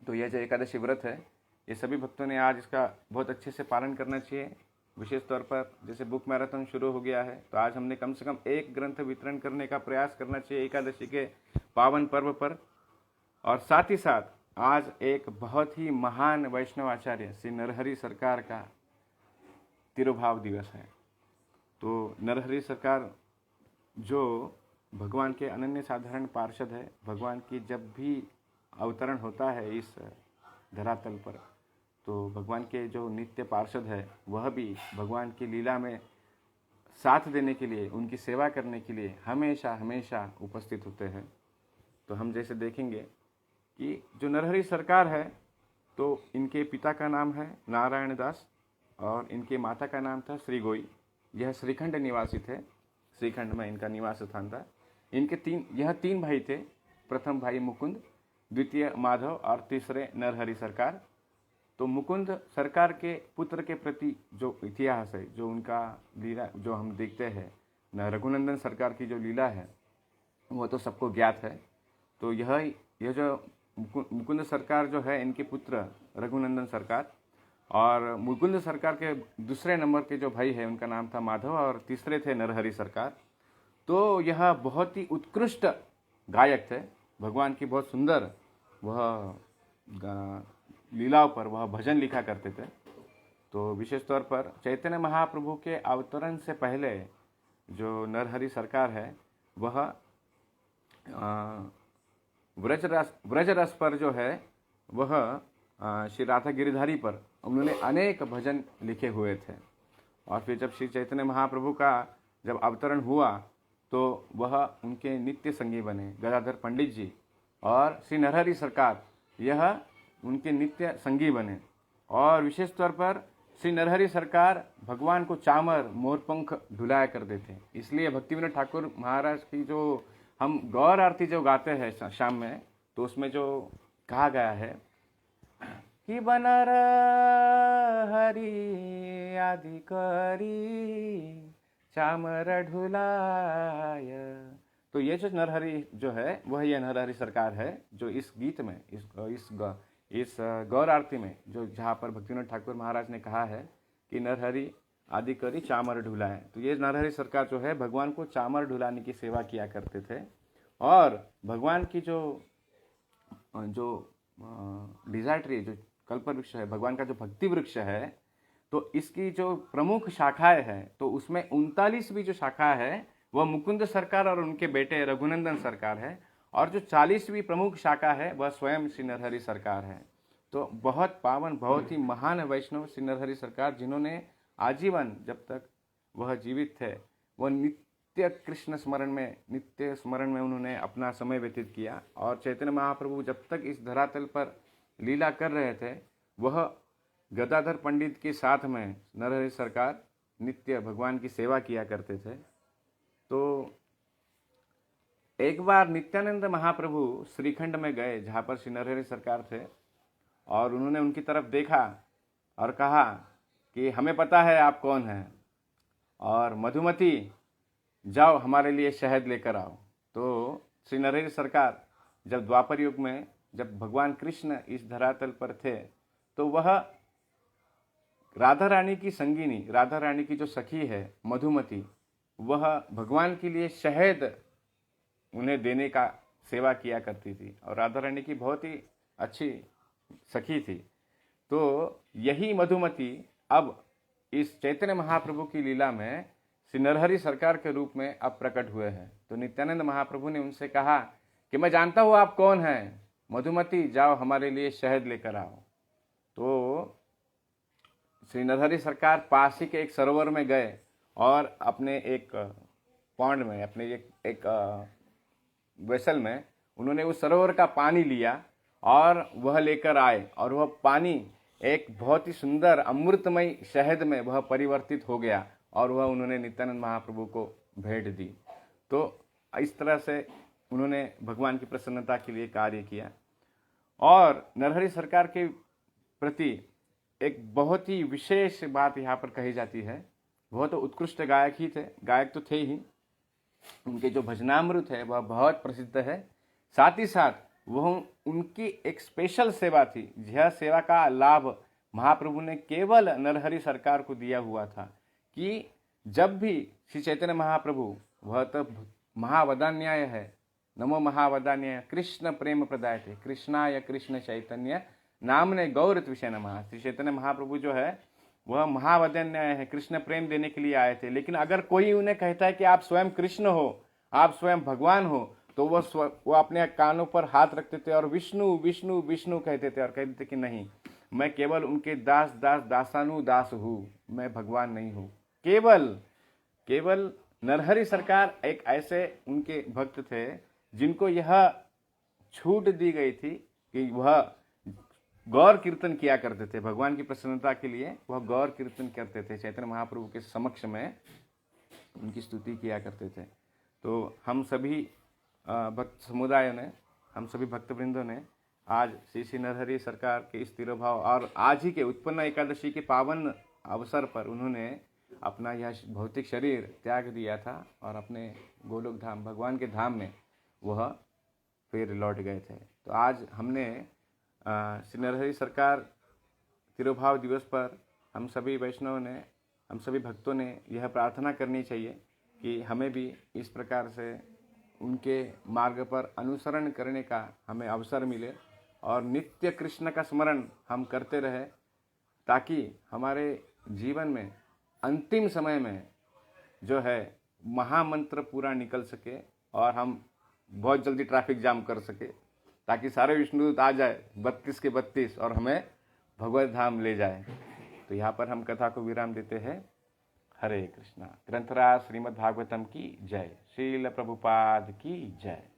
S1: तो यह जो एकादशी व्रत है, ये सभी भक्तों ने आज इसका बहुत अच्छे से पालन करना चाहिए। विशेष तौर पर जैसे बुक मैराथन शुरू हो गया है, तो आज हमने कम से कम एक ग्रंथ वितरण करने का प्रयास करना चाहिए एकादशी के पावन पर्व पर। और साथ ही साथ आज एक बहुत ही महान वैष्णव आचार्य श्री नरहरि सरकार का तिरुभाव दिवस है। तो नरहरि सरकार जो भगवान के अनन्य साधारण पार्षद है, भगवान की जब भी अवतरण होता है इस धरातल पर, तो भगवान के जो नित्य पार्षद है वह भी भगवान की लीला में साथ देने के लिए, उनकी सेवा करने के लिए हमेशा उपस्थित होते हैं। तो हम जैसे देखेंगे कि जो नरहरि सरकार है, तो इनके पिता का नाम है नारायण दास और इनके माता का नाम था श्री गोई। यह श्रीखंड निवासी थे, श्रीखंड में इनका निवास स्थान था। इनके तीन भाई थे, प्रथम भाई मुकुंद, द्वितीय माधव और तीसरे नरहरि सरकार। तो मुकुंद सरकार के पुत्र के प्रति जो इतिहास है, जो उनका लीला जो हम देखते हैं, रघुनंदन सरकार की जो लीला है वो तो सबको ज्ञात है। तो यह जो मुकुंद सरकार जो है, इनके पुत्र रघुनंदन सरकार, और मुकुंद सरकार के दूसरे नंबर के जो भाई है उनका नाम था माधव, और तीसरे थे नरहरि सरकार। तो यह बहुत ही उत्कृष्ट गायक थे, भगवान की बहुत सुंदर वह लीलाओं पर वह भजन लिखा करते थे। तो विशेष तौर पर चैतन्य महाप्रभु के अवतरण से पहले जो नरहरि सरकार है वह व्रज रस पर जो है वह श्री राधा गिरिधारी पर उन्होंने अनेक भजन लिखे हुए थे। और फिर जब श्री चैतन्य महाप्रभु का जब अवतरण हुआ तो वह उनके नित्य संगी बने, गदाधर पंडित जी और श्री नरहरि सरकार यह उनके नित्य संगी बने। और विशेष तौर पर श्री नरहरि सरकार भगवान को चामर मोरपंख ढुलाया करते थे। इसलिए भक्तिविनोद ठाकुर महाराज की जो हम गौर आरती जो गाते हैं शाम में, तो उसमें जो कहा गया है कि बनर हरि आदि करी चामर ढुलाय, तो ये जो नरहरि जो है वह ये नरहरि सरकार है जो इस गीत में इस गौर आरती में जो जहाँ पर भक्तिविनोद ठाकुर महाराज ने कहा है कि नरहरि आदि करी चामर ढुलाए, तो ये नरहरि सरकार जो है भगवान को चामर ढुलाने की सेवा किया करते थे। और भगवान की जो डिजायर ट्री जो कल्प वृक्ष है, भगवान का जो भक्ति वृक्ष है, तो इसकी जो प्रमुख शाखाएं हैं तो उसमें 39वीं जो शाखा है वह मुकुंद सरकार और उनके बेटे रघुनंदन सरकार है, और जो 40वीं प्रमुख शाखा है वह स्वयं श्री नरहरि सरकार है। तो बहुत पावन, बहुत ही महान वैष्णव श्री नरहरि सरकार, जिन्होंने आजीवन जब तक वह जीवित थे वह नित्य कृष्ण स्मरण में, नित्य स्मरण में उन्होंने अपना समय व्यतीत किया। और चैतन्य महाप्रभु जब तक इस धरातल पर लीला कर रहे थे वह गदाधर पंडित के साथ में नरहरि सरकार नित्य भगवान की सेवा किया करते थे। तो एक बार नित्यानंद महाप्रभु श्रीखंड में गए जहाँ पर श्री नरहरि सरकार थे, और उन्होंने उनकी तरफ देखा और कहा कि हमें पता है आप कौन हैं, और मधुमती जाओ हमारे लिए शहद लेकर आओ। तो श्री नरहरि सरकार जब द्वापर युग में जब भगवान कृष्ण इस धरातल पर थे तो वह राधा रानी की संगिनी, राधा रानी की जो सखी है मधुमती, वह भगवान के लिए शहद उन्हें देने का सेवा किया करती थी, और राधा रानी की बहुत ही अच्छी सखी थी। तो यही मधुमती अब इस चैतन्य महाप्रभु की लीला में श्री नरहरि सरकार के रूप में अब प्रकट हुए हैं। तो नित्यानंद महाप्रभु ने उनसे कहा कि मैं जानता हूँ आप कौन हैं, मधुमती जाओ हमारे लिए शहद लेकर आओ। तो श्री नरहरि सरकार पास ही के एक सरोवर में गए और अपने एक पॉन्ड में, अपने एक वेसल में उन्होंने उस सरोवर का पानी लिया और वह लेकर आए, और वह पानी एक बहुत ही सुंदर अमृतमय शहद में वह परिवर्तित हो गया, और वह उन्होंने नित्यानंद महाप्रभु को भेंट दी। तो इस तरह से उन्होंने भगवान की प्रसन्नता के लिए कार्य किया। और नरहरि सरकार के प्रति एक बहुत ही विशेष बात यहाँ पर कही जाती है, वह तो उत्कृष्ट गायक ही थे, गायक तो थे ही, उनके जो भजनामृत है वह बहुत प्रसिद्ध है। साथ ही साथ वह उनकी एक स्पेशल सेवा थी, यह सेवा का लाभ महाप्रभु ने केवल नरहरि सरकार को दिया हुआ था कि जब भी श्री चैतन्य महाप्रभु, वह तो महावदान्याय है, नमो महावदान्याय कृष्ण प्रेम प्रदाय थे, कृष्णाय कृष्ण चैतन्य नामने गौरत विषय नमः। श्री चैतन्य महाप्रभु जो है वह महावदान्याय है, कृष्ण प्रेम देने के लिए आए थे। लेकिन अगर कोई उन्हें कहता है कि आप स्वयं कृष्ण हो, आप स्वयं भगवान हो, तो वो अपने कानों पर हाथ रखते थे और विष्णु विष्णु विष्णु कहते थे, और कहते थे कि नहीं, मैं केवल उनके दास दास दासानुदास हूँ, मैं भगवान नहीं हूँ। केवल नरहरि सरकार एक ऐसे उनके भक्त थे जिनको यह छूट दी गई थी कि वह गौर कीर्तन किया करते थे। भगवान की प्रसन्नता के लिए वह गौर कीर्तन करते थे, चैतन्य महाप्रभु के समक्ष में उनकी स्तुति किया करते थे। तो हम सभी भक्त समुदाय ने, हम सभी भक्तवृंदों ने आज श्री श्री नरहरि सरकार के इस तिरोभाव और आज ही के उत्पन्न एकादशी के पावन अवसर पर उन्होंने अपना यह भौतिक शरीर त्याग दिया था और अपने गोलोक धाम, भगवान के धाम में वह फिर लौट गए थे। तो आज हमने श्री नरहरि सरकार तिरुभाव दिवस पर हम सभी वैष्णव ने, हम सभी भक्तों ने यह प्रार्थना करनी चाहिए कि हमें भी इस प्रकार से उनके मार्ग पर अनुसरण करने का हमें अवसर मिले और नित्य कृष्ण का स्मरण हम करते रहे, ताकि हमारे जीवन में अंतिम समय में जो है महामंत्र पूरा निकल सके और हम बहुत जल्दी ट्रैफिक जाम कर सके, ताकि सारे विष्णुदूत आ जाए 32 के 32 और हमें भगवत धाम ले जाए। तो यहाँ पर हम कथा को विराम देते हैं। हरे कृष्णा। ग्रंथराज श्रीमद् भागवतम की जय। श्रील प्रभुपाद की जय।